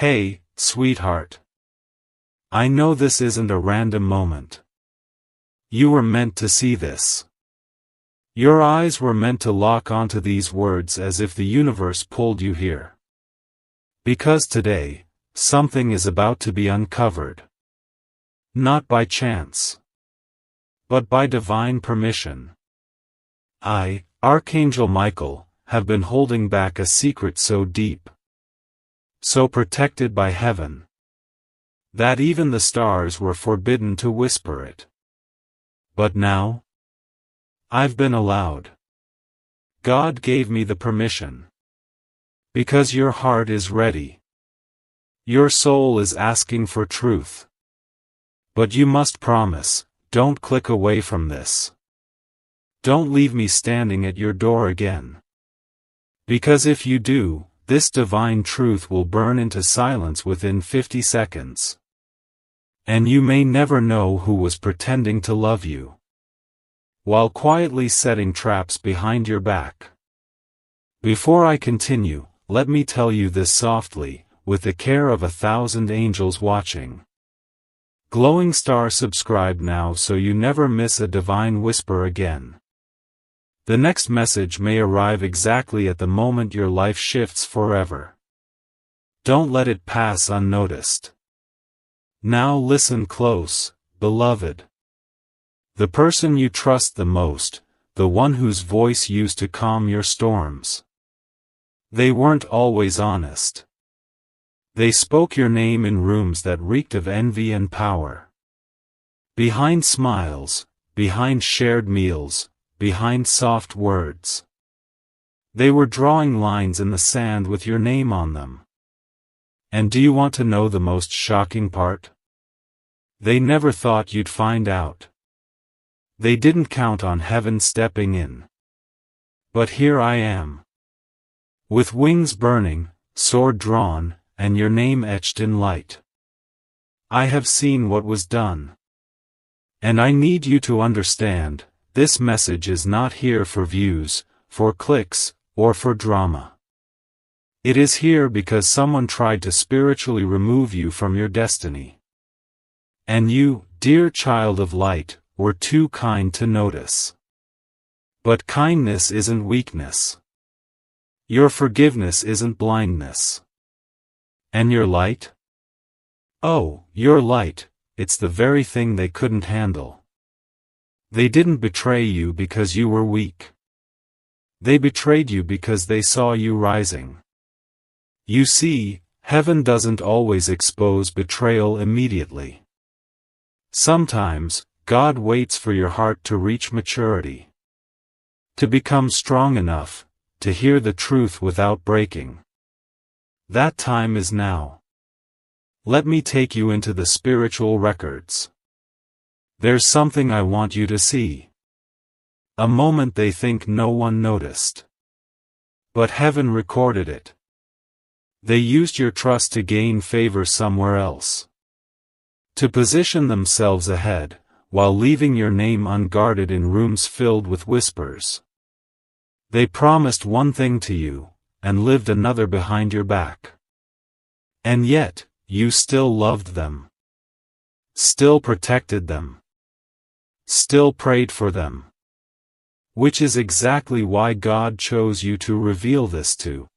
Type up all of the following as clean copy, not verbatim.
Hey, sweetheart. I know this isn't a random moment. You were meant to see this. Your eyes were meant to lock onto these words as if the universe pulled you here. Because today, something is about to be uncovered. Not by chance, but by divine permission. I, Archangel Michael, have been holding back a secret so deep, so protected by heaven, that even the stars were forbidden to whisper it. But now, I've been allowed. God gave me the permission. Because your heart is ready. Your soul is asking for truth. But you must promise, don't click away from this. Don't leave me standing at your door again. Because if you do, this divine truth will burn into silence within 50 seconds. And you may never know who was pretending to love you, while quietly setting traps behind your back. Before I continue, let me tell you this softly, with the care of 1,000 angels watching. Glowing star, subscribe now so you never miss a divine whisper again. The next message may arrive exactly at the moment your life shifts forever. Don't let it pass unnoticed. Now listen close, beloved. The person you trust the most, the one whose voice used to calm your storms. They weren't always honest. They spoke your name in rooms that reeked of envy and power. Behind smiles, behind shared meals, behind soft words. They were drawing lines in the sand with your name on them. And do you want to know the most shocking part? They never thought you'd find out. They didn't count on heaven stepping in. But here I am. With wings burning, sword drawn, and your name etched in light. I have seen what was done. And I need you to understand, this message is not here for views, for clicks, or for drama. It is here because someone tried to spiritually remove you from your destiny. And you, dear child of light, were too kind to notice. But kindness isn't weakness. Your forgiveness isn't blindness. And your light? Oh, your light, it's the very thing they couldn't handle. They didn't betray you because you were weak. They betrayed you because they saw you rising. You see, heaven doesn't always expose betrayal immediately. Sometimes, God waits for your heart to reach maturity. To become strong enough, to hear the truth without breaking. That time is now. Let me take you into the spiritual records. There's something I want you to see. A moment they think no one noticed. But heaven recorded it. They used your trust to gain favor somewhere else. To position themselves ahead, while leaving your name unguarded in rooms filled with whispers. They promised one thing to you, and lived another behind your back. And yet, you still loved them. Still protected them. Still prayed for them. Which is exactly why God chose you to reveal this to.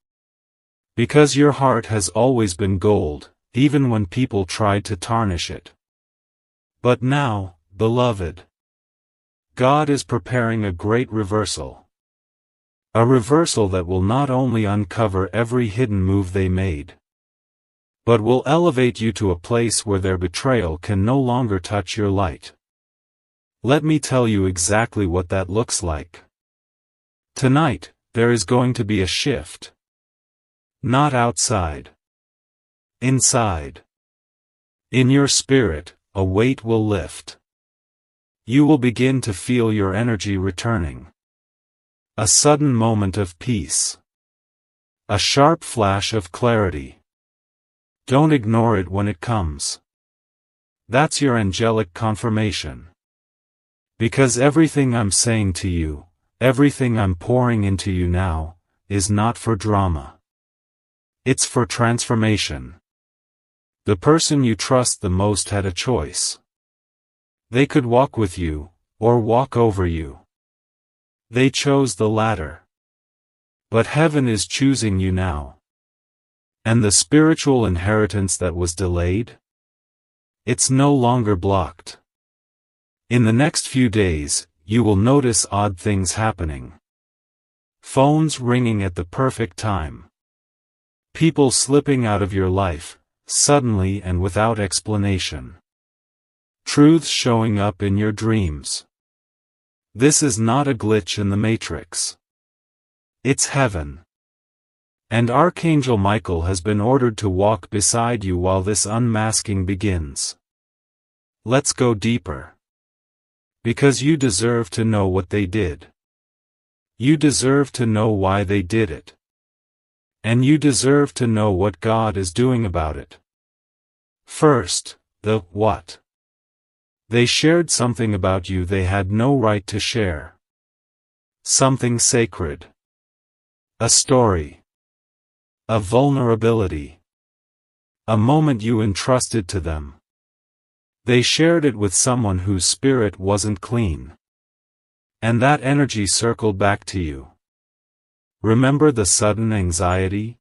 Because your heart has always been gold, even when people tried to tarnish it. But now, beloved, God is preparing a great reversal. A reversal that will not only uncover every hidden move they made, but will elevate you to a place where their betrayal can no longer touch your light. Let me tell you exactly what that looks like. Tonight, there is going to be a shift. Not outside. Inside. In your spirit, a weight will lift. You will begin to feel your energy returning. A sudden moment of peace. A sharp flash of clarity. Don't ignore it when it comes. That's your angelic confirmation. Because everything I'm saying to you, everything I'm pouring into you now, is not for drama. It's for transformation. The person you trust the most had a choice. They could walk with you, or walk over you. They chose the latter. But heaven is choosing you now. And the spiritual inheritance that was delayed? It's no longer blocked. In the next few days, you will notice odd things happening. Phones ringing at the perfect time. People slipping out of your life, suddenly and without explanation. Truths showing up in your dreams. This is not a glitch in the matrix. It's heaven. And Archangel Michael has been ordered to walk beside you while this unmasking begins. Let's go deeper. Because you deserve to know what they did. You deserve to know why they did it. And you deserve to know what God is doing about it. First, the what. They shared something about you they had no right to share. Something sacred. A story. A vulnerability. A moment you entrusted to them. They shared it with someone whose spirit wasn't clean. And that energy circled back to you. Remember the sudden anxiety?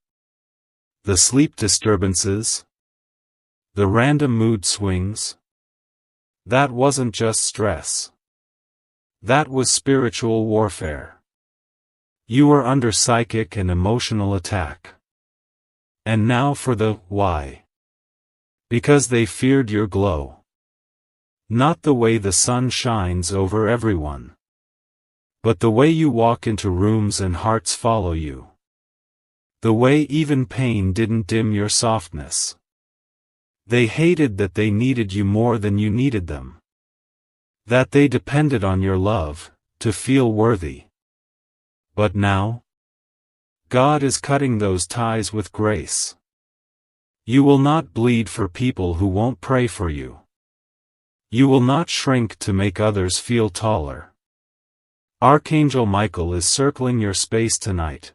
The sleep disturbances? The random mood swings? That wasn't just stress. That was spiritual warfare. You were under psychic and emotional attack. And now for the why. Because they feared your glow. Not the way the sun shines over everyone. But the way you walk into rooms and hearts follow you. The way even pain didn't dim your softness. They hated that they needed you more than you needed them. That they depended on your love, to feel worthy. But now? God is cutting those ties with grace. You will not bleed for people who won't pray for you. You will not shrink to make others feel taller. Archangel Michael is circling your space tonight.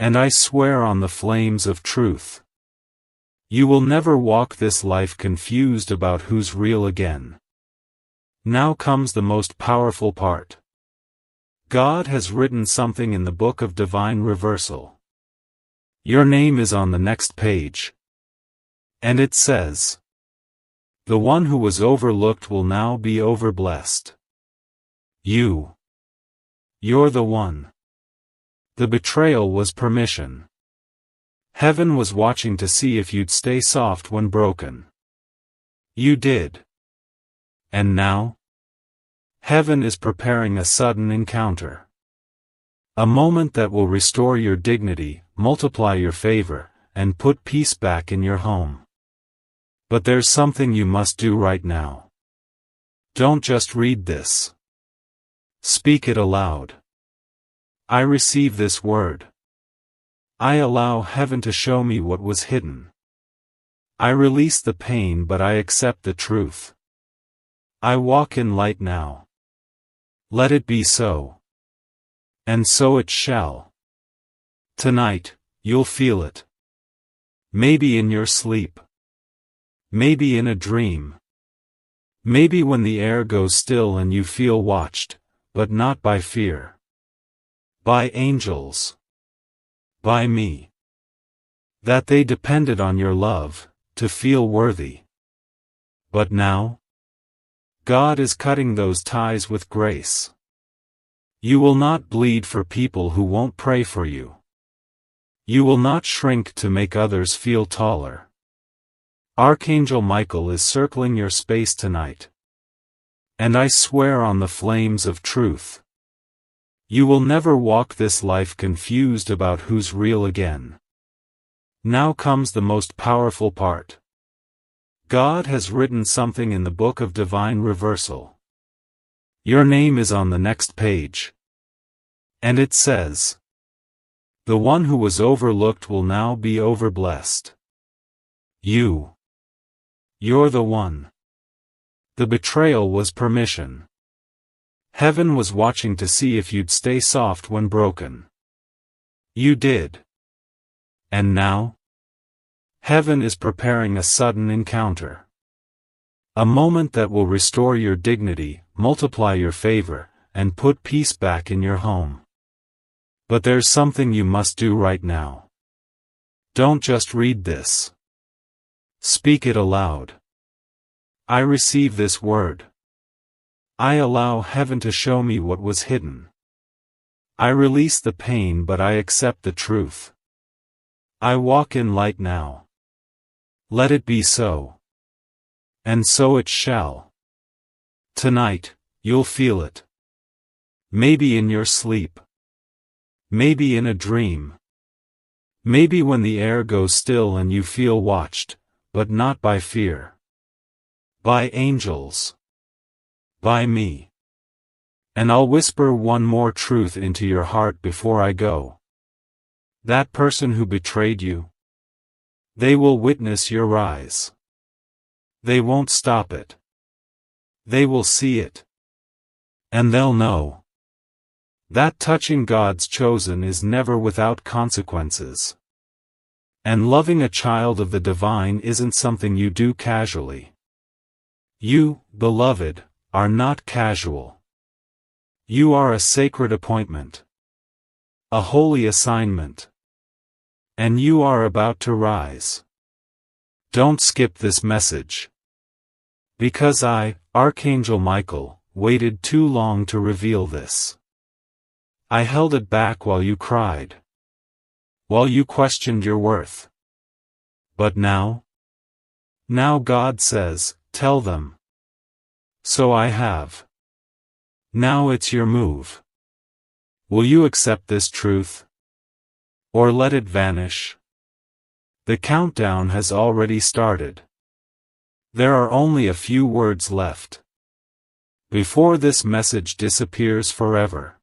And I swear on the flames of truth. You will never walk this life confused about who's real again. Now comes the most powerful part. God has written something in the book of divine reversal. Your name is on the next page. And it says, the one who was overlooked will now be overblessed. You're the one. The betrayal was permission. Heaven was watching to see if you'd stay soft when broken. You did. And now? Heaven is preparing a sudden encounter. A moment that will restore your dignity, multiply your favor, and put peace back in your home. But there's something you must do right now. Don't just read this. Speak it aloud. I receive this word. I allow heaven to show me what was hidden. I release the pain but I accept the truth. I walk in light now. Let it be so. And so it shall. Tonight, you'll feel it. Maybe in your sleep. Maybe in a dream. Maybe when the air goes still and you feel watched, but not by fear. By angels. By me. That they depended on your love, to feel worthy. But now? God is cutting those ties with grace. You will not bleed for people who won't pray for you. You will not shrink to make others feel taller. Archangel Michael is circling your space tonight. And I swear on the flames of truth. You will never walk this life confused about who's real again. Now comes the most powerful part. God has written something in the book of divine reversal. Your name is on the next page. And it says, the one who was overlooked will now be overblessed. You're the one. The betrayal was permission. Heaven was watching to see if you'd stay soft when broken. You did. And now? Heaven is preparing a sudden encounter. A moment that will restore your dignity, multiply your favor, and put peace back in your home. But there's something you must do right now. Don't just read this. Speak it aloud. I receive this word. I allow heaven to show me what was hidden. I release the pain, but I accept the truth. I walk in light now. Let it be so. And so it shall. Tonight, you'll feel it. Maybe in your sleep. Maybe in a dream. Maybe when the air goes still and you feel watched, but not by fear. By angels. By me. And I'll whisper one more truth into your heart before I go. That person who betrayed you, they will witness your rise. They won't stop it. They will see it. And they'll know that touching God's chosen is never without consequences. And loving a child of the divine isn't something you do casually. You, beloved, are not casual. You are a sacred appointment. A holy assignment. And you are about to rise. Don't skip this message. Because I, Archangel Michael, waited too long to reveal this. I held it back while you cried. While you questioned your worth. But now? Now God says, tell them. So I have. Now it's your move. Will you accept this truth? Or let it vanish? The countdown has already started. There are only a few words left. Before this message disappears forever.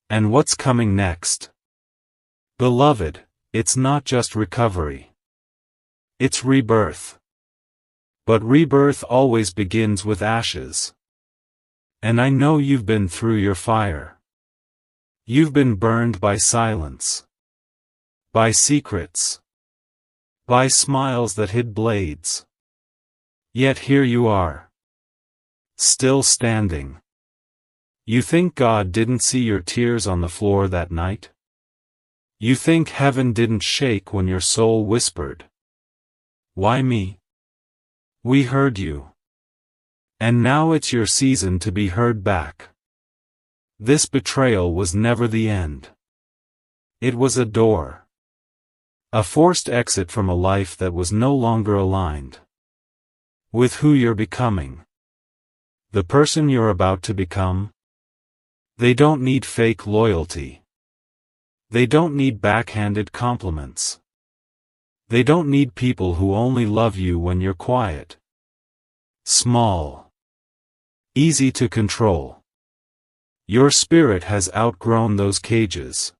And what's coming next? Beloved, it's not just recovery. It's rebirth. But rebirth always begins with ashes. And I know you've been through your fire. You've been burned by silence. By secrets. By smiles that hid blades. Yet here you are. Still standing. You think God didn't see your tears on the floor that night? You think heaven didn't shake when your soul whispered, "Why me?" We heard you. And now it's your season to be heard back. This betrayal was never the end. It was a door. A forced exit from a life that was no longer aligned with who you're becoming. The person you're about to become. They don't need fake loyalty. They don't need backhanded compliments. They don't need people who only love you when you're quiet. Small. Easy to control. Your spirit has outgrown those cages.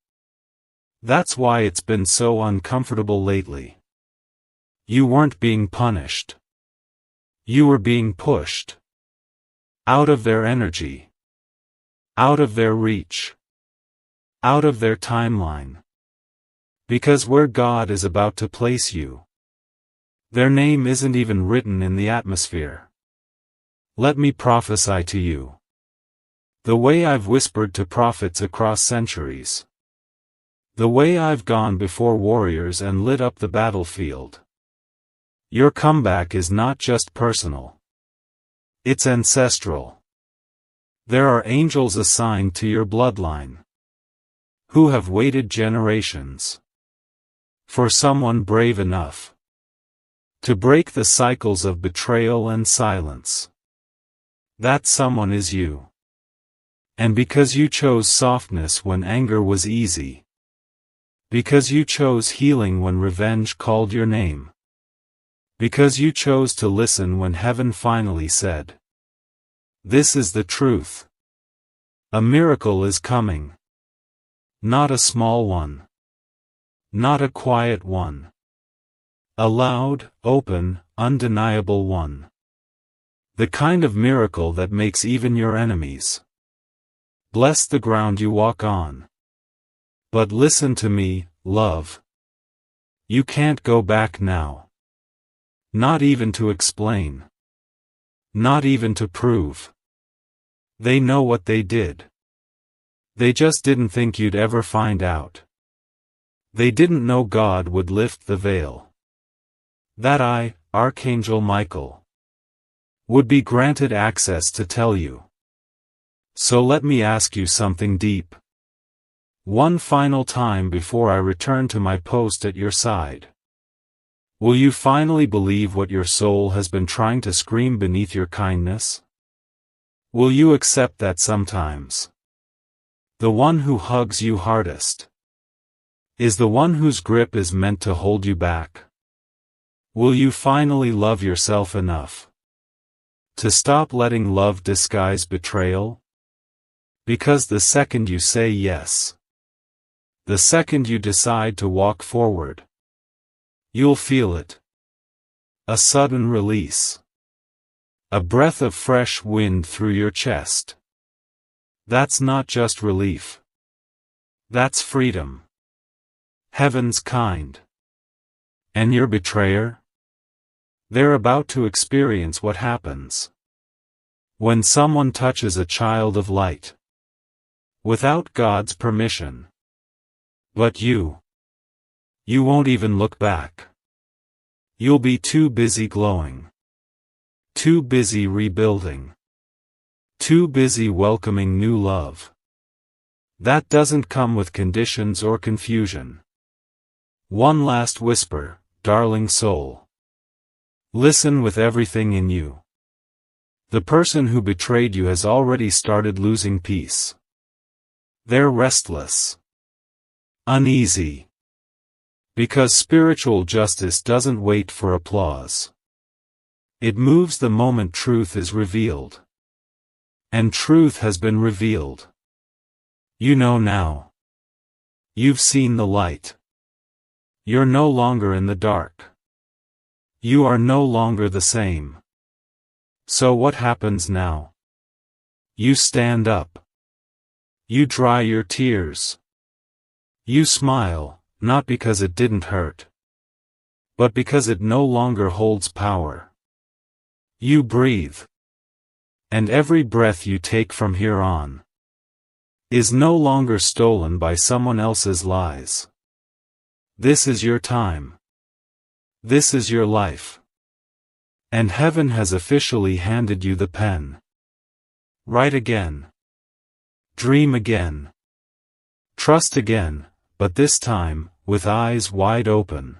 That's why it's been so uncomfortable lately. You weren't being punished. You were being pushed. Out of their energy. Out of their reach. Out of their timeline. Because where God is about to place you, their name isn't even written in the atmosphere. Let me prophesy to you. The way I've whispered to prophets across centuries. The way I've gone before warriors and lit up the battlefield. Your comeback is not just personal. It's ancestral. There are angels assigned to your bloodline, who have waited generations for someone brave enough to break the cycles of betrayal and silence. That someone is you. And because you chose softness when anger was easy. Because you chose healing when revenge called your name. Because you chose to listen when heaven finally said, "This is the truth." A miracle is coming. Not a small one. Not a quiet one. A loud, open, undeniable one. The kind of miracle that makes even your enemies bless the ground you walk on. But listen to me, love. You can't go back now. Not even to explain. Not even to prove. They know what they did. They just didn't think you'd ever find out. They didn't know God would lift the veil. That I, Archangel Michael, would be granted access to tell you. So let me ask you something deep. One final time before I return to my post at your side. Will you finally believe what your soul has been trying to scream beneath your kindness? Will you accept that sometimes the one who hugs you hardest is the one whose grip is meant to hold you back? Will you finally love yourself enough to stop letting love disguise betrayal? Because the second you say yes, the second you decide to walk forward, you'll feel it. A sudden release. A breath of fresh wind through your chest. That's not just relief. That's freedom. Heaven's kind. And your betrayer? They're about to experience what happens when someone touches a child of light without God's permission. But you won't even look back. You'll be too busy glowing. Too busy rebuilding. Too busy welcoming new love. That doesn't come with conditions or confusion. One last whisper, darling soul. Listen with everything in you. The person who betrayed you has already started losing peace. They're restless. Uneasy. Because spiritual justice doesn't wait for applause. It moves the moment truth is revealed. And truth has been revealed. You know now. You've seen the light. You're no longer in the dark. You are no longer the same. So what happens now? You stand up. You dry your tears. You smile, not because it didn't hurt, but because it no longer holds power. You breathe. And every breath you take from here on is no longer stolen by someone else's lies. This is your time. This is your life. And heaven has officially handed you the pen. Write again. Dream again. Trust again, but this time, with eyes wide open.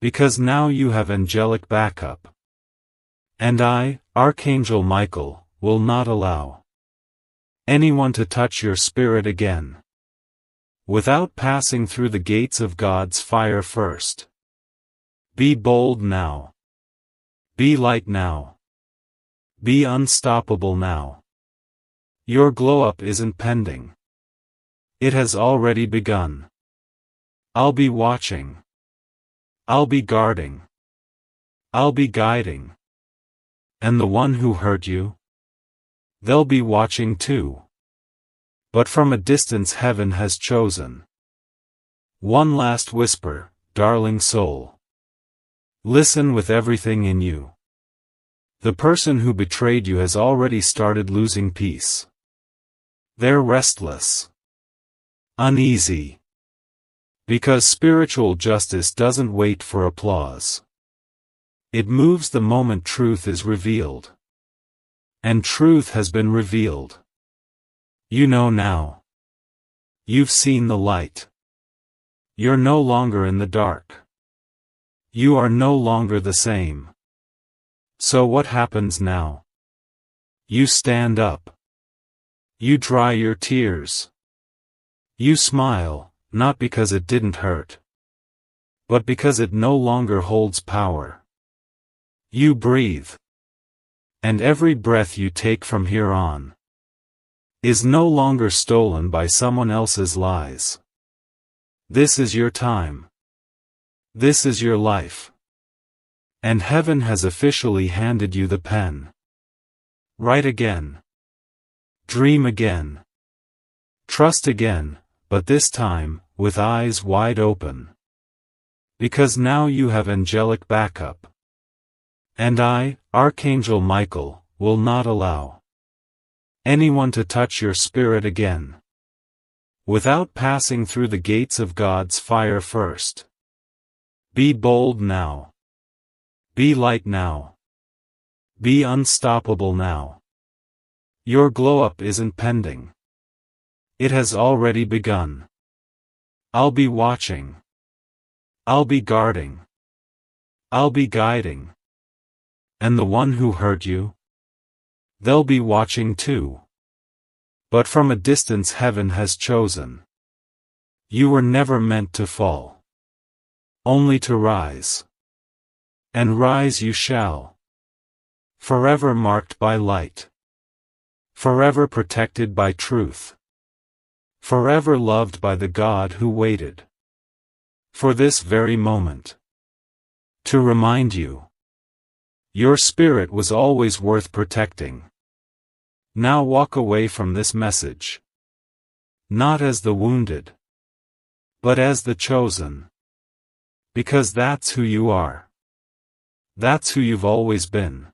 Because now you have angelic backup. And I, Archangel Michael, will not allow anyone to touch your spirit again without passing through the gates of God's fire first. Be bold now. Be light now. Be unstoppable now. Your glow-up isn't pending. It has already begun. I'll be watching. I'll be guarding. I'll be guiding. And the one who hurt you? They'll be watching too. But from a distance heaven has chosen. One last whisper, darling soul. Listen with everything in you. The person who betrayed you has already started losing peace. They're restless. Uneasy. Because spiritual justice doesn't wait for applause. It moves the moment truth is revealed. And truth has been revealed. You know now. You've seen the light. You're no longer in the dark. You are no longer the same. So what happens now? You stand up. You dry your tears. You smile, not because it didn't hurt, but because it no longer holds power. You breathe. And every breath you take from here on is no longer stolen by someone else's lies. This is your time. This is your life. And heaven has officially handed you the pen. Write again. Dream again. Trust again, but this time, with eyes wide open. Because now you have angelic backup. And I, Archangel Michael, will not allow anyone to touch your spirit again without passing through the gates of God's fire first. Be bold now. Be light now. Be unstoppable now. Your glow-up isn't pending. It has already begun. I'll be watching. I'll be guarding. I'll be guiding. And the one who hurt you? They'll be watching too. But from a distance heaven has chosen. You were never meant to fall. Only to rise. And rise you shall. Forever marked by light. Forever protected by truth. Forever loved by the God who waited for this very moment to remind you your spirit was always worth protecting. Now walk away from this message, not as the wounded, but as the chosen, because that's who you are. That's who you've always been.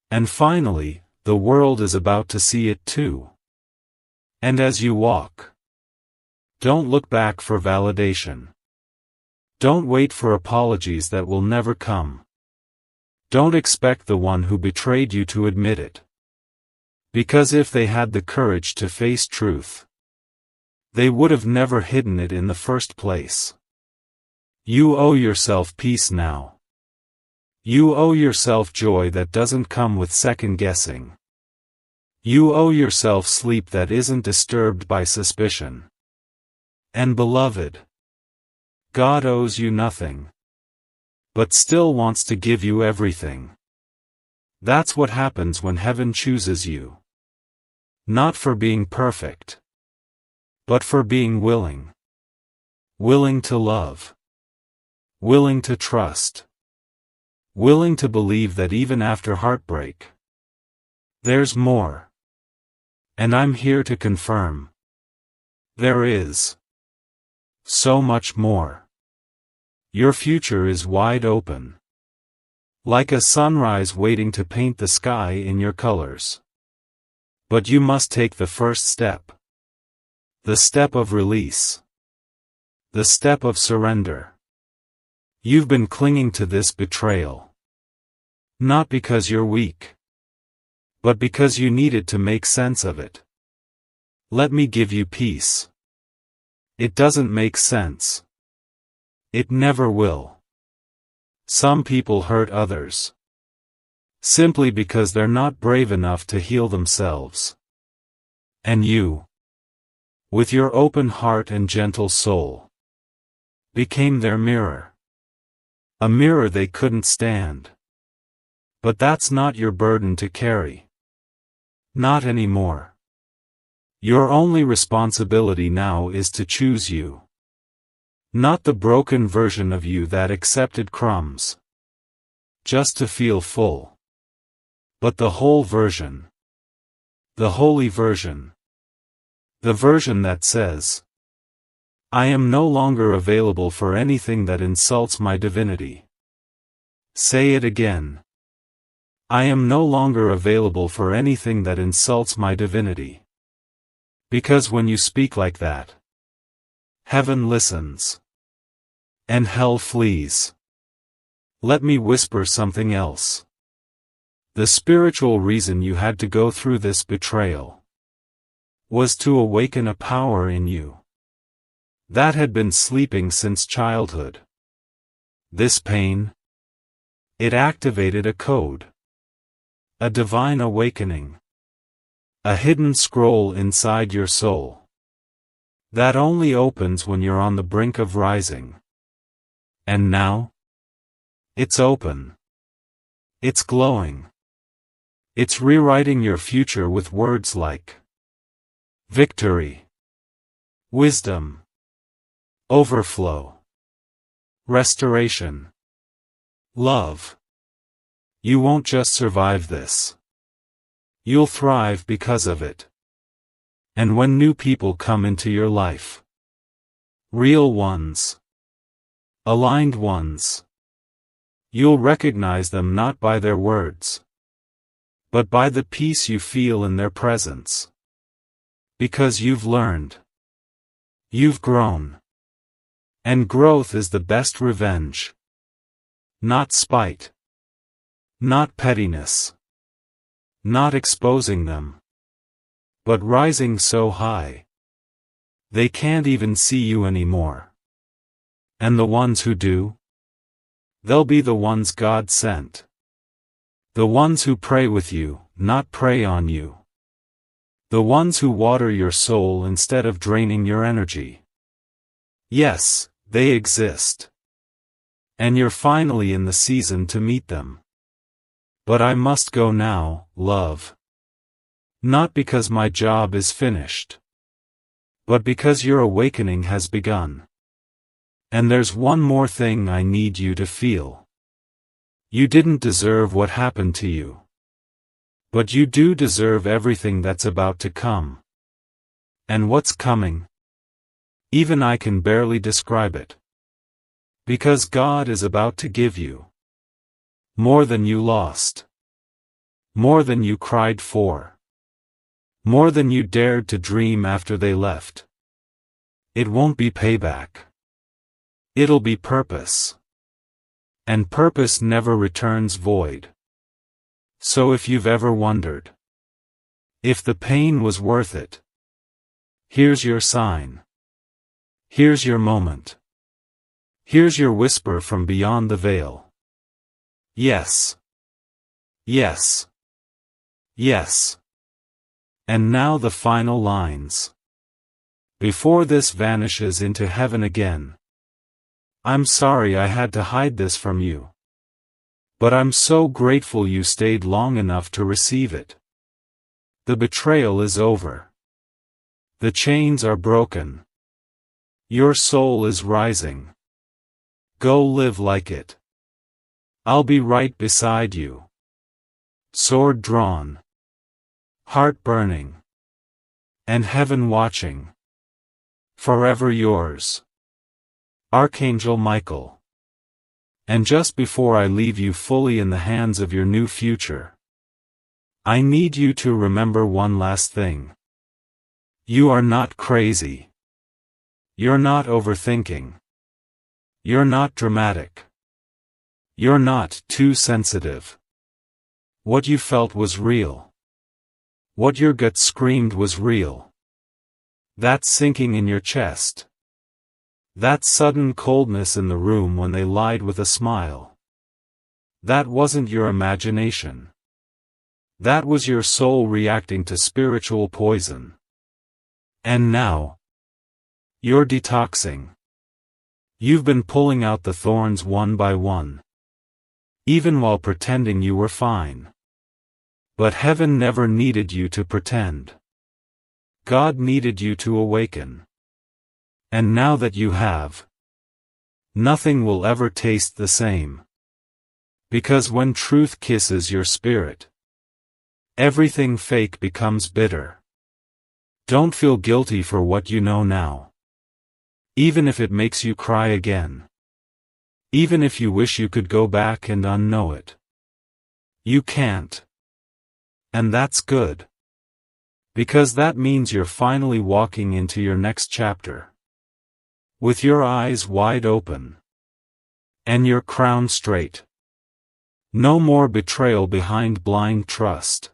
And finally, the world is about to see it too. And as you walk, don't look back for validation. Don't wait for apologies that will never come. Don't expect the one who betrayed you to admit it. Because if they had the courage to face truth, they would have never hidden it in the first place. You owe yourself peace now. You owe yourself joy that doesn't come with second guessing. You owe yourself sleep that isn't disturbed by suspicion. And beloved, God owes you nothing, but still wants to give you everything. That's what happens when heaven chooses you. Not for being perfect, but for being willing. Willing to love. Willing to trust. Willing to believe that even after heartbreak, there's more. And I'm here to confirm. There is. So much more. Your future is wide open. Like a sunrise waiting to paint the sky in your colors. But you must take the first step. The step of release. The step of surrender. You've been clinging to this betrayal. Not because you're weak, but because you needed to make sense of it. Let me give you peace. It doesn't make sense. It never will. Some people hurt others simply because they're not brave enough to heal themselves. And you, with your open heart and gentle soul, became their mirror. A mirror they couldn't stand. But that's not your burden to carry. Not anymore. Your only responsibility now is to choose you. Not the broken version of you that accepted crumbs just to feel full. But the whole version. The holy version. The version that says, I am no longer available for anything that insults my divinity. Say it again. I am no longer available for anything that insults my divinity. Because when you speak like that, heaven listens. And hell flees. Let me whisper something else. The spiritual reason you had to go through this betrayal was to awaken a power in you that had been sleeping since childhood. This pain, it activated a code. A divine awakening. A hidden scroll inside your soul that only opens when you're on the brink of rising. And now? It's open. It's glowing. It's rewriting your future with words like victory, wisdom, overflow, restoration, love. You won't just survive this. You'll thrive because of it. And when new people come into your life, real ones, Aligned ones. You'll recognize them not by their words, but by the peace you feel in their presence. Because you've learned. You've grown. And growth is the best revenge. Not spite. Not pettiness. Not exposing them. But rising so high they can't even see you anymore. And the ones who do? They'll be the ones God sent. The ones who pray with you, not prey on you. The ones who water your soul instead of draining your energy. Yes, they exist. And you're finally in the season to meet them. But I must go now, love. Not because my job is finished, but because your awakening has begun. And there's one more thing I need you to feel. You didn't deserve what happened to you. But you do deserve everything that's about to come. And what's coming? Even I can barely describe it. Because God is about to give you more than you lost. More than you cried for. More than you dared to dream after they left. It won't be payback. It'll be purpose. And purpose never returns void. So if you've ever wondered if the pain was worth it, here's your sign. Here's your moment. Here's your whisper from beyond the veil. Yes. Yes. Yes. And now the final lines. Before this vanishes into heaven again. I'm sorry I had to hide this from you. But I'm so grateful you stayed long enough to receive it. The betrayal is over. The chains are broken. Your soul is rising. Go live like it. I'll be right beside you. Sword drawn. Heart burning. And heaven watching. Forever yours. Archangel Michael. And just before I leave you fully in the hands of your new future, I need you to remember one last thing. You are not crazy. You're not overthinking. You're not dramatic. You're not too sensitive. What you felt was real. What your gut screamed was real. That sinking in your chest. That sudden coldness in the room when they lied with a smile. That wasn't your imagination. That was your soul reacting to spiritual poison. And now, you're detoxing. You've been pulling out the thorns one by one. Even while pretending you were fine. But heaven never needed you to pretend. God needed you to awaken. And now that you have, nothing will ever taste the same. Because when truth kisses your spirit, everything fake becomes bitter. Don't feel guilty for what you know now. Even if it makes you cry again. Even if you wish you could go back and unknow it. You can't. And that's good. Because that means you're finally walking into your next chapter. With your eyes wide open. And your crown straight. No more betrayal behind blind trust.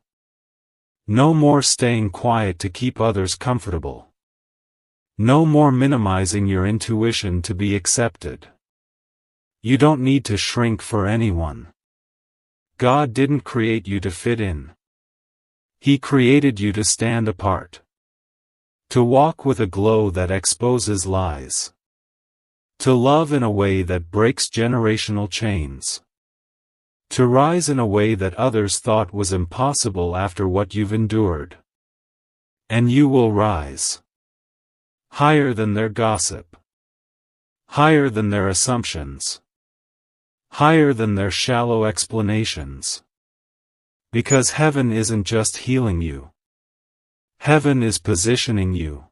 No more staying quiet to keep others comfortable. No more minimizing your intuition to be accepted. You don't need to shrink for anyone. God didn't create you to fit in. He created you to stand apart. To walk with a glow that exposes lies. To love in a way that breaks generational chains. To rise in a way that others thought was impossible after what you've endured. And you will rise. Higher than their gossip. Higher than their assumptions. Higher than their shallow explanations. Because heaven isn't just healing you. Heaven is positioning you.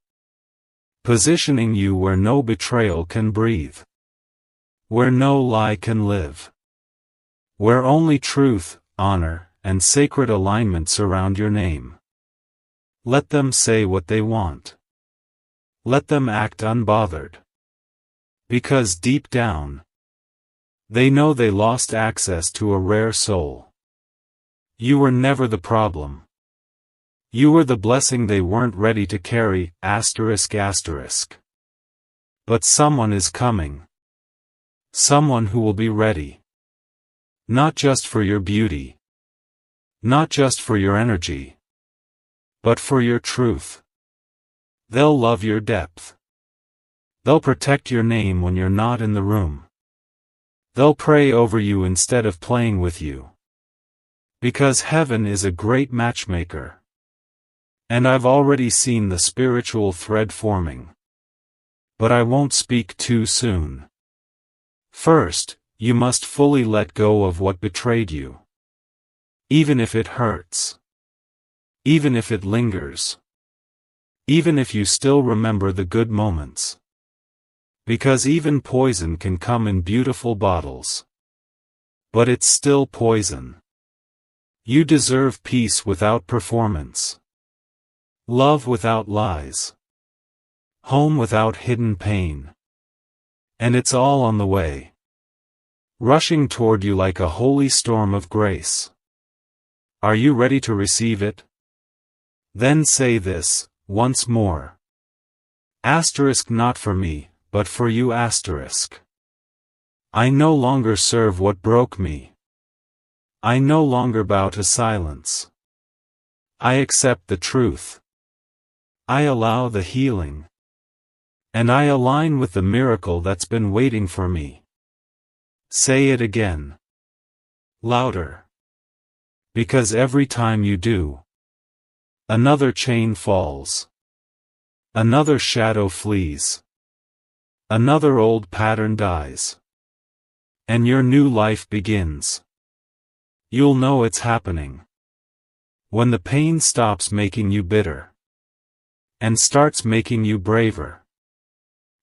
Positioning you where no betrayal can breathe. where no lie can live. Where only truth, honor, and sacred alignment surround your name. Let them say what they want. Let them act unbothered. Because deep down, they know they lost access to a rare soul. You were never the problem. You were the blessing they weren't ready to carry, ****. But someone is coming. Someone who will be ready. Not just for your beauty. Not just for your energy. But for your truth. They'll love your depth. They'll protect your name when you're not in the room. They'll pray over you instead of playing with you. Because heaven is a great matchmaker. And I've already seen the spiritual thread forming. But I won't speak too soon. First, you must fully let go of what betrayed you. Even if it hurts. Even if it lingers. Even if you still remember the good moments. Because even poison can come in beautiful bottles. But it's still poison. You deserve peace without performance. Love without lies. Home without hidden pain. And it's all on the way. Rushing toward you like a holy storm of grace. Are you ready to receive it? Then say this, once more. Not for me, but for you. I no longer serve what broke me. I no longer bow to silence. I accept the truth. I allow the healing. And I align with the miracle that's been waiting for me. Say it again. Louder. Because every time you do, another chain falls. Another shadow flees. Another old pattern dies. And your new life begins. You'll know it's happening. When the pain stops making you bitter. And starts making you braver.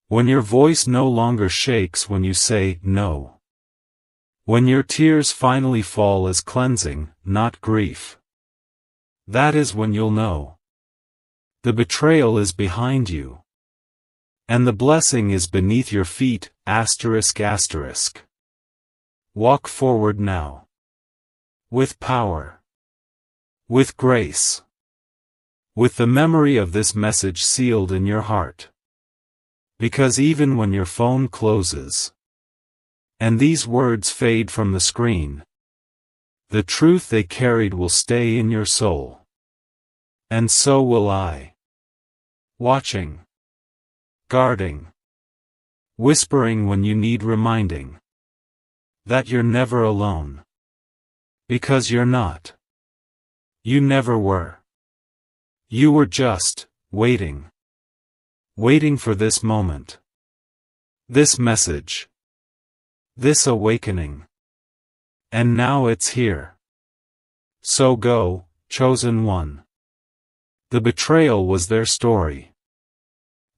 When your voice no longer shakes when you say no. When your tears finally fall as cleansing, not grief. That is when you'll know. The betrayal is behind you. And the blessing is beneath your feet, ****. Walk forward now. With power. With grace. With the memory of this message sealed in your heart. Because even when your phone closes, and these words fade from the screen, the truth they carried will stay in your soul. And so will I. Watching. Guarding. Whispering when you need reminding. That you're never alone. Because you're not. You never were. You were just, waiting. Waiting for this moment. This message. This awakening. And now it's here. So go, chosen one. The betrayal was their story.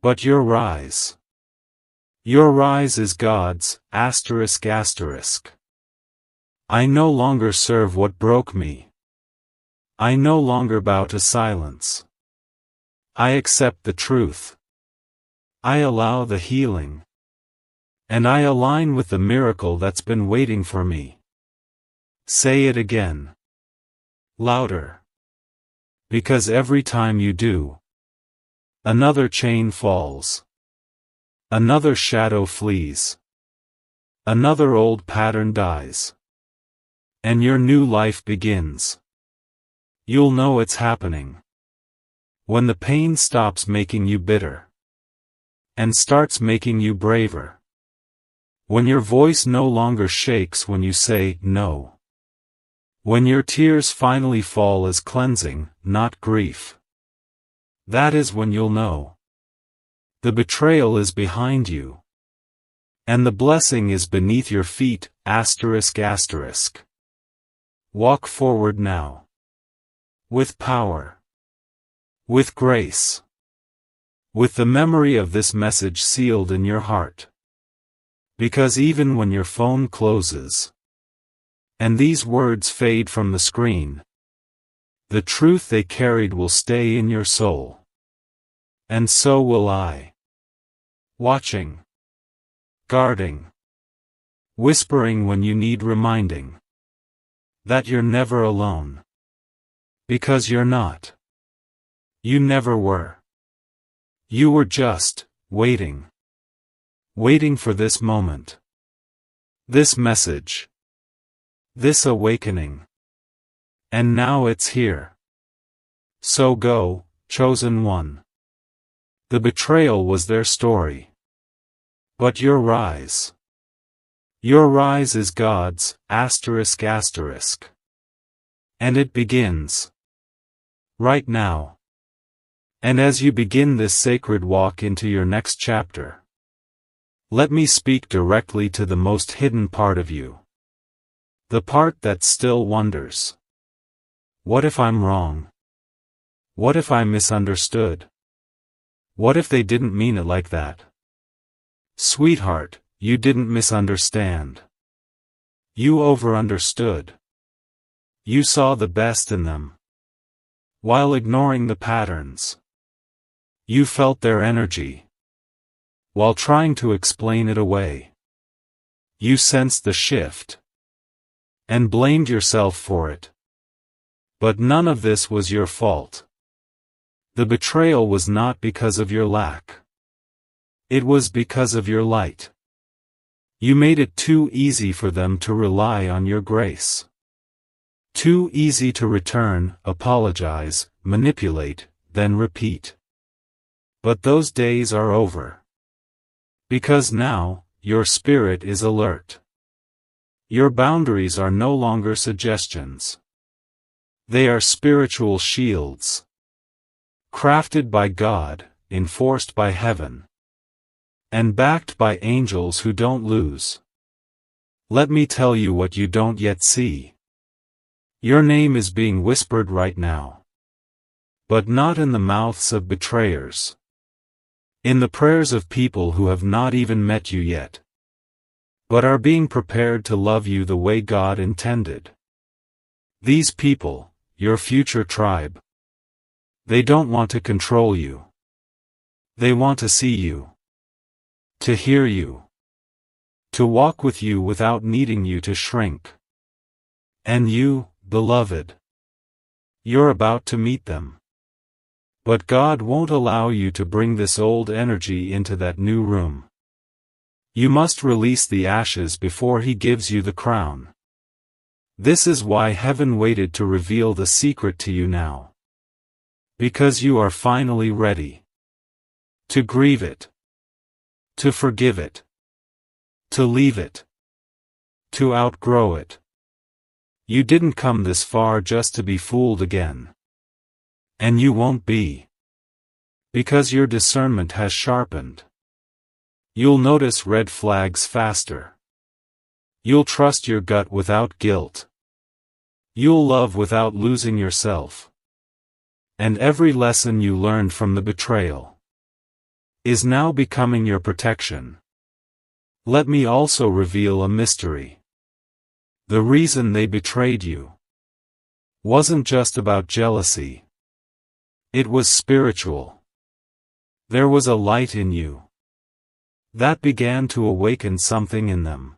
But your rise. Your rise is God's, ****. I no longer serve what broke me. I no longer bow to silence. I accept the truth. I allow the healing. And I align with the miracle that's been waiting for me. Say it again. Louder. Because every time you do, another chain falls. Another shadow flees. Another old pattern dies. And your new life begins. You'll know it's happening. When the pain stops making you bitter. And starts making you braver. When your voice no longer shakes when you say no. When your tears finally fall as cleansing, not grief. That is when you'll know. The betrayal is behind you. And the blessing is beneath your feet, ****. Walk forward now. With power. With grace. With the memory of this message sealed in your heart. Because even when your phone closes, and these words fade from the screen, the truth they carried will stay in your soul. And so will I. Watching. Guarding. Whispering when you need reminding. That you're never alone. Because you're not. You never were. You were just waiting. Waiting for this moment. This message. This awakening. And now it's here. So go, chosen one. The betrayal was their story. But your rise. Your rise is God's, asterisk asterisk. And it begins. Right now. And as you begin this sacred walk into your next chapter, let me speak directly to the most hidden part of you. The part that still wonders. What if I'm wrong? What if I misunderstood? What if they didn't mean it like that? Sweetheart, you didn't misunderstand. You overunderstood. You saw the best in them. While ignoring the patterns. You felt their energy. While trying to explain it away. You sensed the shift. And blamed yourself for it. But none of this was your fault. The betrayal was not because of your lack. It was because of your light. You made it too easy for them to rely on your grace. Too easy to return, apologize, manipulate, then repeat. But those days are over. Because now, your spirit is alert. Your boundaries are no longer suggestions. They are spiritual shields. Crafted by God, enforced by heaven. And backed by angels who don't lose. Let me tell you what you don't yet see. Your name is being whispered right now. But not in the mouths of betrayers. In the prayers of people who have not even met you yet. But are being prepared to love you the way God intended. These people, your future tribe. They don't want to control you. They want to see you. To hear you. To walk with you without needing you to shrink. And you, beloved. You're about to meet them. But God won't allow you to bring this old energy into that new room. You must release the ashes before He gives you the crown. This is why heaven waited to reveal the secret to you now. Because you are finally ready. To grieve it. To forgive it. To leave it. To outgrow it. You didn't come this far just to be fooled again. And you won't be. Because your discernment has sharpened. You'll notice red flags faster. You'll trust your gut without guilt. You'll love without losing yourself. And every lesson you learned from the betrayal is now becoming your protection. Let me also reveal a mystery. The reason they betrayed you wasn't just about jealousy. It was spiritual. There was a light in you that began to awaken something in them.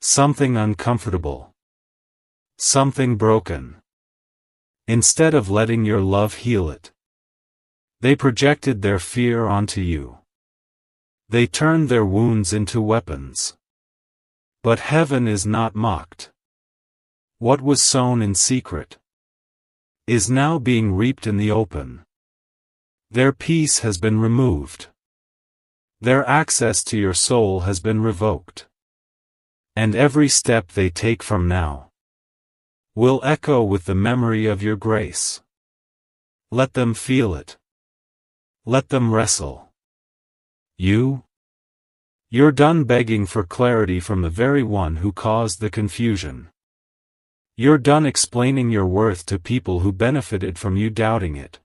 Something uncomfortable. Something broken. Instead of letting your love heal it, they projected their fear onto you. They turned their wounds into weapons. But heaven is not mocked. What was sown in secret is now being reaped in the open. Their peace has been removed. Their access to your soul has been revoked. And every step they take from now will echo with the memory of your grace. Let them feel it. Let them wrestle. You're done begging for clarity from the very one who caused the confusion. You're done explaining your worth to people who benefited from you doubting it.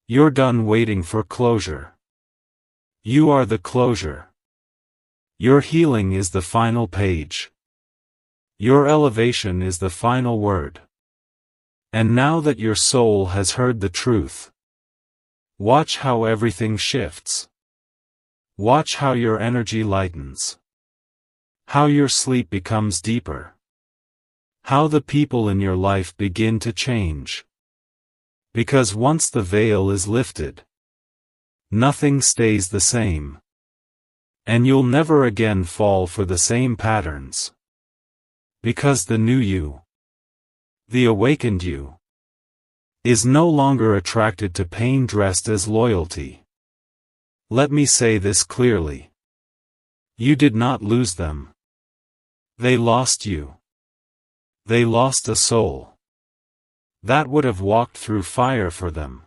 You're done waiting for closure. You are the closure. Your healing is the final page. Your elevation is the final word. And now that your soul has heard the truth, watch how everything shifts. Watch how your energy lightens. How your sleep becomes deeper. How the people in your life begin to change. Because once the veil is lifted, nothing stays the same. And you'll never again fall for the same patterns. Because the new you, the awakened you, is no longer attracted to pain dressed as loyalty. Let me say this clearly. You did not lose them. They lost you. They lost a soul that would have walked through fire for them.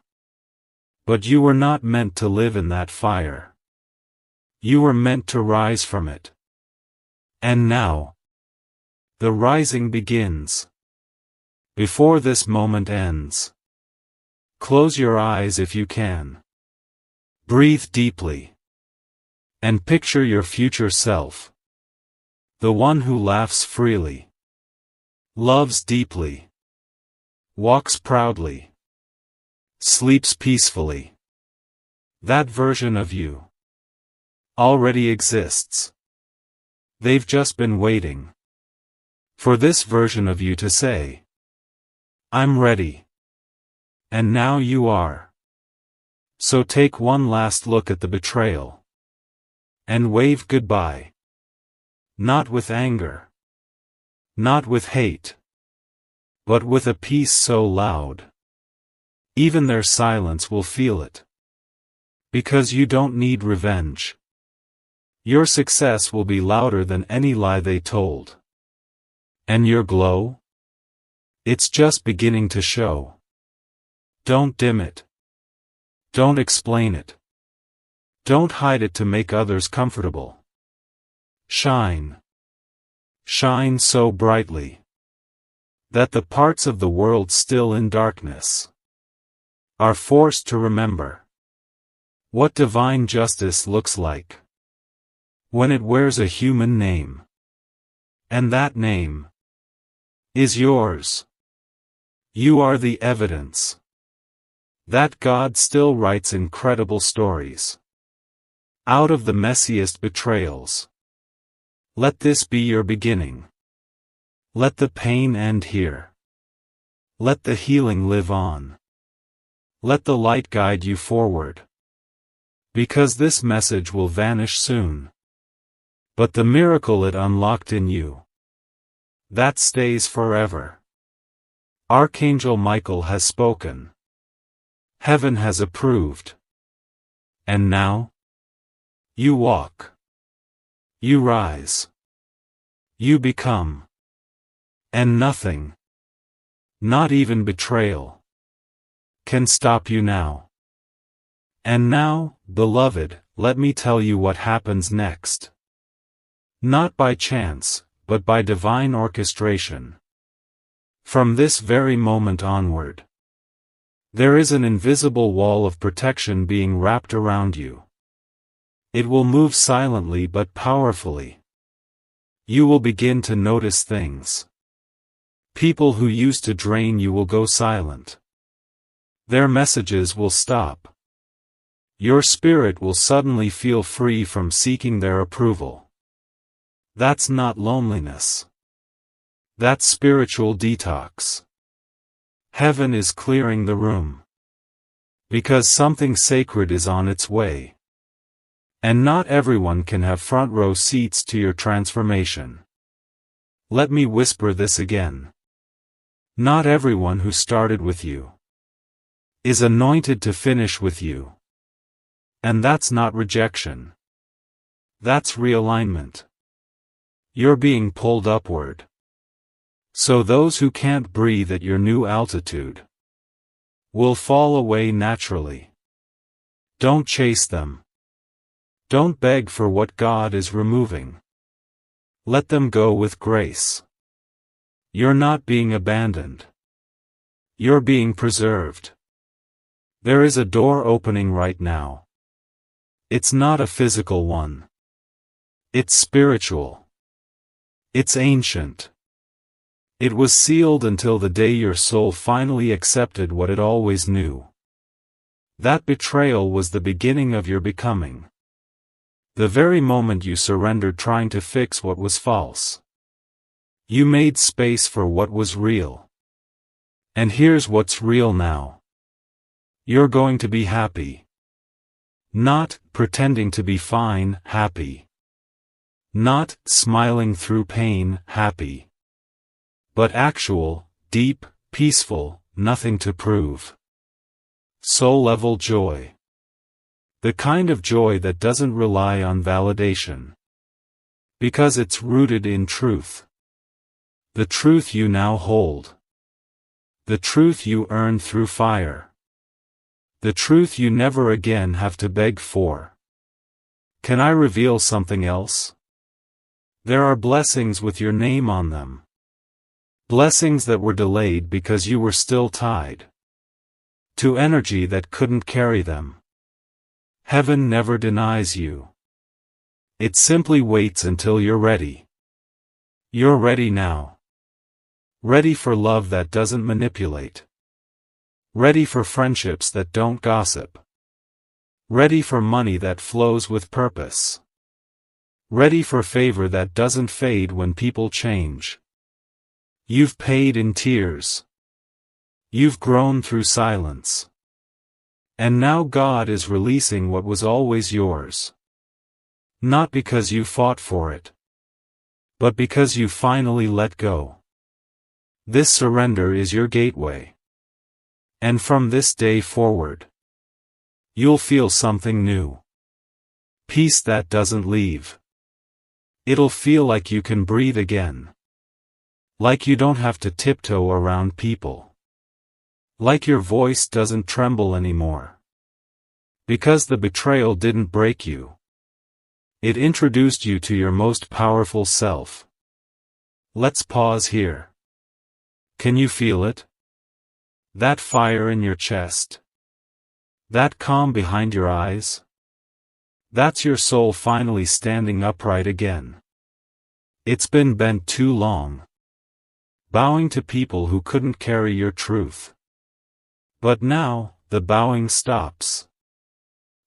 But you were not meant to live in that fire. You were meant to rise from it. And now, the rising begins. Before this moment ends, close your eyes if you can. Breathe deeply. And picture your future self. The one who laughs freely, loves deeply, walks proudly, sleeps peacefully. That version of you already exists. They've just been waiting for this version of you to say, I'm ready. And now you are. So take one last look at the betrayal. And wave goodbye. Not with anger. Not with hate. But with a peace so loud, even their silence will feel it. Because you don't need revenge. Your success will be louder than any lie they told. And your glow? It's just beginning to show. Don't dim it. Don't explain it. Don't hide it to make others comfortable. Shine. Shine so brightly that the parts of the world still in darkness are forced to remember what divine justice looks like when it wears a human name. And that name is yours. You are the evidence that God still writes incredible stories out of the messiest betrayals. Let this be your beginning. Let the pain end here. Let the healing live on. Let the light guide you forward. Because this message will vanish soon. But the miracle it unlocked in you, that stays forever. Archangel Michael has spoken. Heaven has approved. And now? You walk. You rise. You become. And nothing, not even betrayal, can stop you now. And now, beloved, let me tell you what happens next. Not by chance, but by divine orchestration. From this very moment onward, there is an invisible wall of protection being wrapped around you. It will move silently but powerfully. You will begin to notice things. People who used to drain you will go silent. Their messages will stop. Your spirit will suddenly feel free from seeking their approval. That's not loneliness. That's spiritual detox. Heaven is clearing the room. Because something sacred is on its way. And not everyone can have front row seats to your transformation. Let me whisper this again. Not everyone who started with you is anointed to finish with you. And that's not rejection. That's realignment. You're being pulled upward. So those who can't breathe at your new altitude will fall away naturally. Don't chase them. Don't beg for what God is removing. Let them go with grace. You're not being abandoned. You're being preserved. There is a door opening right now. It's not a physical one. It's spiritual. It's ancient. It was sealed until the day your soul finally accepted what it always knew. That betrayal was the beginning of your becoming. The very moment you surrendered trying to fix what was false. You made space for what was real. And here's what's real now. You're going to be happy. Not pretending to be fine, happy. Not smiling through pain, happy. But actual, deep, peaceful, nothing to prove. Soul-level joy. The kind of joy that doesn't rely on validation. Because it's rooted in truth. The truth you now hold. The truth you earned through fire. The truth you never again have to beg for. Can I reveal something else? There are blessings with your name on them. Blessings that were delayed because you were still tied to energy that couldn't carry them. Heaven never denies you. It simply waits until you're ready. You're ready now. Ready for love that doesn't manipulate. Ready for friendships that don't gossip. Ready for money that flows with purpose. Ready for favor that doesn't fade when people change. You've paid in tears. You've grown through silence. And now God is releasing what was always yours. Not because you fought for it, but because you finally let go. This surrender is your gateway. And from this day forward, you'll feel something new. Peace that doesn't leave. It'll feel like you can breathe again. Like you don't have to tiptoe around people. Like your voice doesn't tremble anymore. Because the betrayal didn't break you. It introduced you to your most powerful self. Let's pause here. Can you feel it? That fire in your chest? That calm behind your eyes? That's your soul finally standing upright again. It's been bent too long. Bowing to people who couldn't carry your truth. But now, the bowing stops.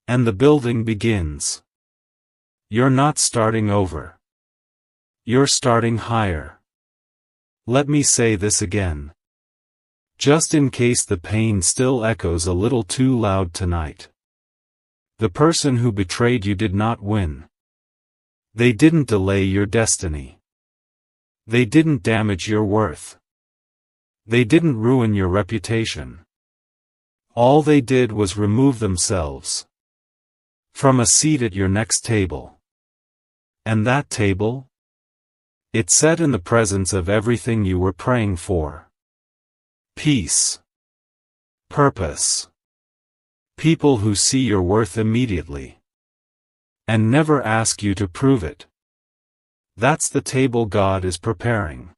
And the building begins. You're not starting over. You're starting higher. Let me say this again. Just in case the pain still echoes a little too loud tonight. The person who betrayed you did not win. They didn't delay your destiny. They didn't damage your worth. They didn't ruin your reputation. All they did was remove themselves from a seat at your next table. And that table? It sat in the presence of everything you were praying for. Peace. Purpose. People who see your worth immediately. And never ask you to prove it. That's the table God is preparing.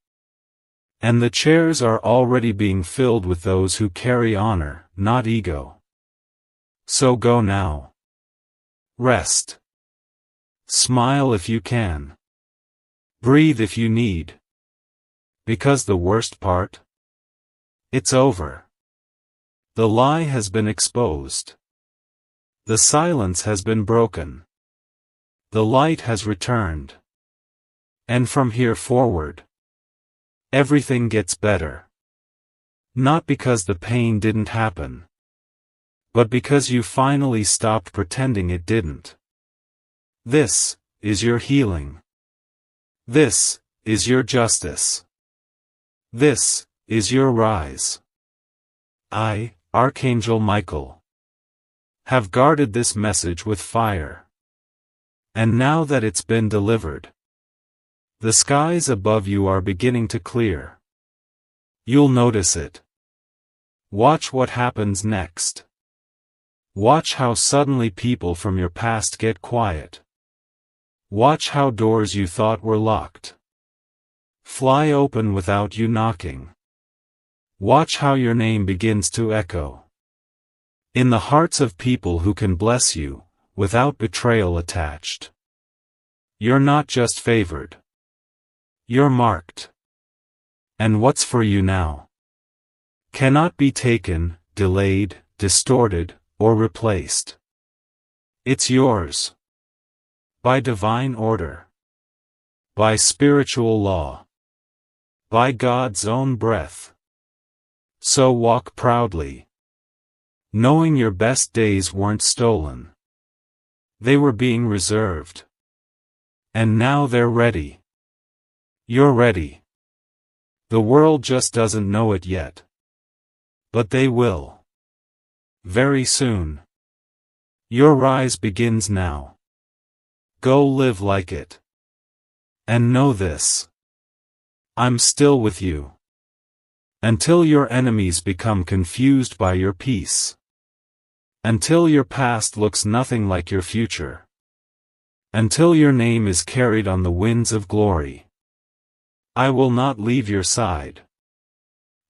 And the chairs are already being filled with those who carry honor, not ego. So go now. Rest. Smile if you can. Breathe if you need. Because the worst part? It's over. The lie has been exposed. The silence has been broken. The light has returned. And from here forward, everything gets better. Not because the pain didn't happen, but because you finally stopped pretending it didn't. This is your healing. This is your justice. This is your rise. I, Archangel Michael, have guarded this message with fire. And now that it's been delivered, the skies above you are beginning to clear. You'll notice it. Watch what happens next. Watch how suddenly people from your past get quiet. Watch how doors you thought were locked fly open without you knocking. Watch how your name begins to echo in the hearts of people who can bless you, without betrayal attached. You're not just favored. You're marked. And what's for you now cannot be taken, delayed, distorted, or replaced. It's yours. By divine order. By spiritual law. By God's own breath. So walk proudly, knowing your best days weren't stolen. They were being reserved. And now they're ready. You're ready. The world just doesn't know it yet. But they will. Very soon. Your rise begins now. Go live like it. And know this. I'm still with you. Until your enemies become confused by your peace. Until your past looks nothing like your future. Until your name is carried on the winds of glory. I will not leave your side.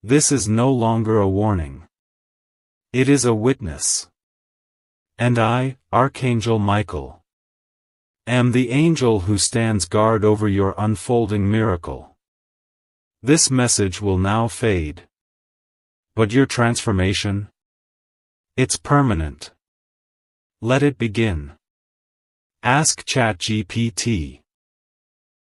This is no longer a warning. It is a witness. And I, Archangel Michael, am the angel who stands guard over your unfolding miracle. This message will now fade. But your transformation? It's permanent. Let it begin. Ask ChatGPT.